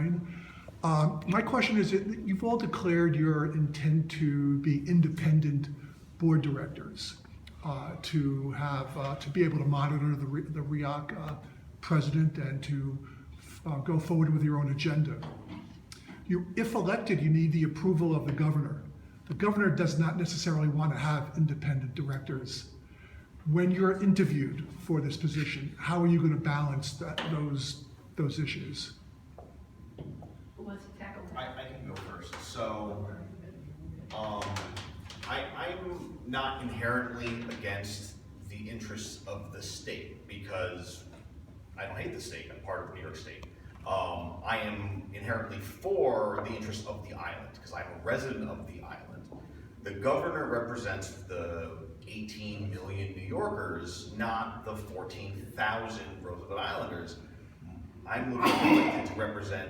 fine. My question is that you've all declared your intent to be independent board directors, to be able to monitor the RIOC president and to go forward with your own agenda. If elected, you need the approval of the governor. The governor does not necessarily want to have independent directors. When you're interviewed for this position, how are you going to balance those issues? Who wants to tackle that? I can go first. So, I'm not inherently against the interests of the state because I don't hate the state. I'm part of New York State. I am inherently for the interests of the island because I'm a resident of the island. The governor represents the 18 million New Yorkers, not the 14,000 Roosevelt Islanders. I'm looking to represent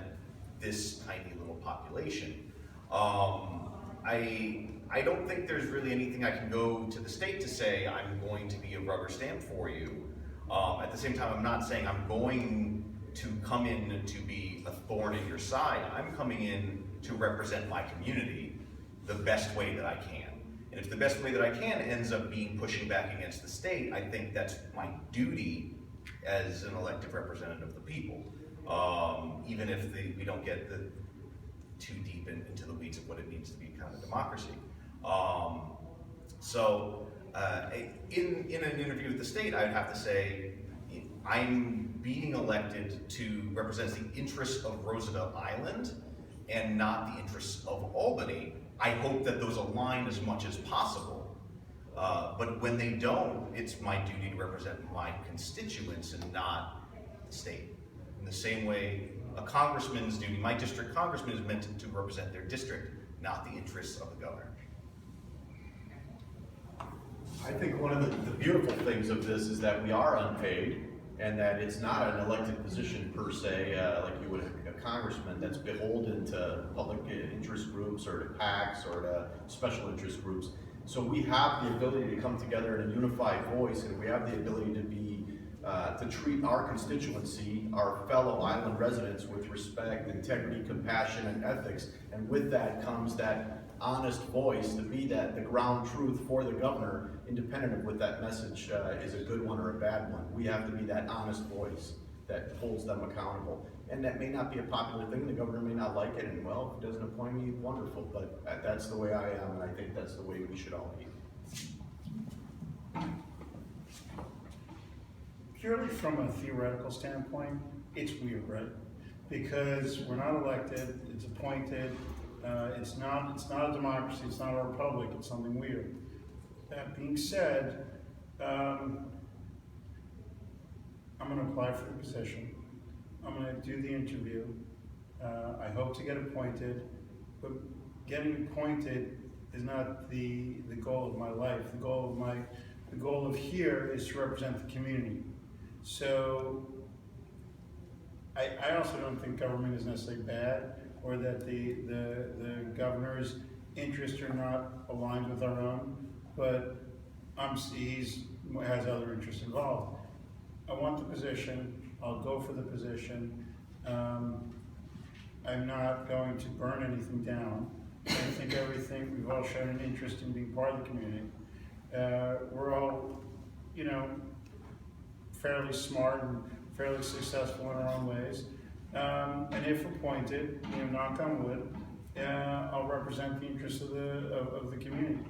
this tiny little population. I don't think there's really anything I can go to the state to say I'm going to be a rubber stamp for you. At the same time, I'm not saying I'm going to come in to be a thorn in your side. I'm coming in to represent my community the best way that I can. And if the best way that I can ends up being pushing back against the state, I think that's my duty as an elected representative of the people. Even if we don't get too deep into the weeds of what it means to be kind of a democracy. In an interview with the state, I'd have to say, I'm being elected to represent the interests of Roosevelt Island and not the interests of Albany. I hope that those align as much as possible. But when they don't, it's my duty to represent my constituents and not the state. In the same way, a congressman's duty, my district congressman is meant to represent their district, not the interests of the governor. I think one of the beautiful things of this is that we are unpaid and that it's not an elected position per se, like you would a congressman that's beholden to public interest groups or to PACs or to special interest groups. So we have the ability to come together in a unified voice, and we have the ability to treat our constituency, our fellow island residents, with respect, integrity, compassion, and ethics. And with that comes that honest voice to be the ground truth for the governor, independent of what that message is a good one or a bad one. We have to be that honest voice that holds them accountable. And that may not be a popular thing, the governor may not like it, and well, if he doesn't appoint me, wonderful, but that's the way I am, and I think that's the way we should all be. Purely from a theoretical standpoint, it's weird, right? Because we're not elected, it's appointed, it's not a democracy, it's not a republic, it's something weird. That being said, I'm going to apply for the position. I'm going to do the interview. I hope to get appointed, but getting appointed is not the goal of my life. The goal of here is to represent the community. So I also don't think government is necessarily bad, or that the governor's interests are not aligned with our own, but he has other interests involved. I want the position, I'll go for the position. I'm not going to burn anything down. I think we've all shown an interest in being part of the community. We're all, fairly smart and fairly successful in our own ways. And if appointed, knock on wood, I'll represent the interests of the community.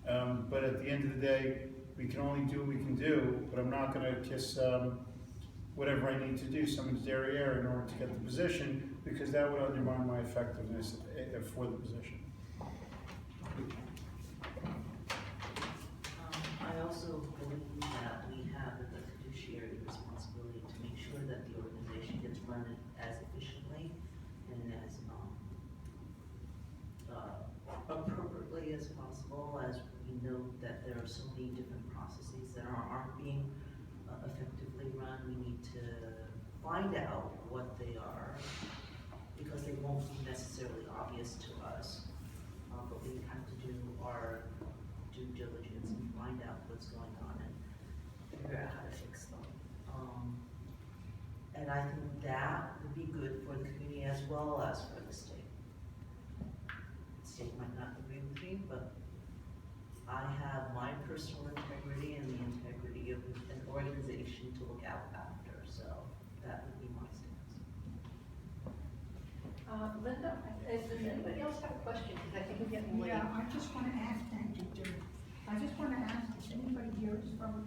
But at the end of the day, we can only do what we can do, but I'm not going to kiss whatever I need to do, someone's derriere, in order to get the position, because that would undermine my effectiveness for the position. I also believe that we have the fiduciary responsibility to make sure that the organization gets run as efficiently and as appropriately as possible, as we know that there are so many different processes that aren't being effectively run. We need to find out what they are, because they won't be necessarily obvious to us, but we have to do our due diligence and find out what's going on and figure out how to fix them. And I think that would be good for the community I'll ask for the state. The state might not agree with me, but I have my personal integrity and the integrity of an organization to look out after, so that would be my stance. Linda, does anybody else have a question? Because I think we're getting late. Yeah, I just want to ask, thank you, Jim. I just want to ask if anybody here is from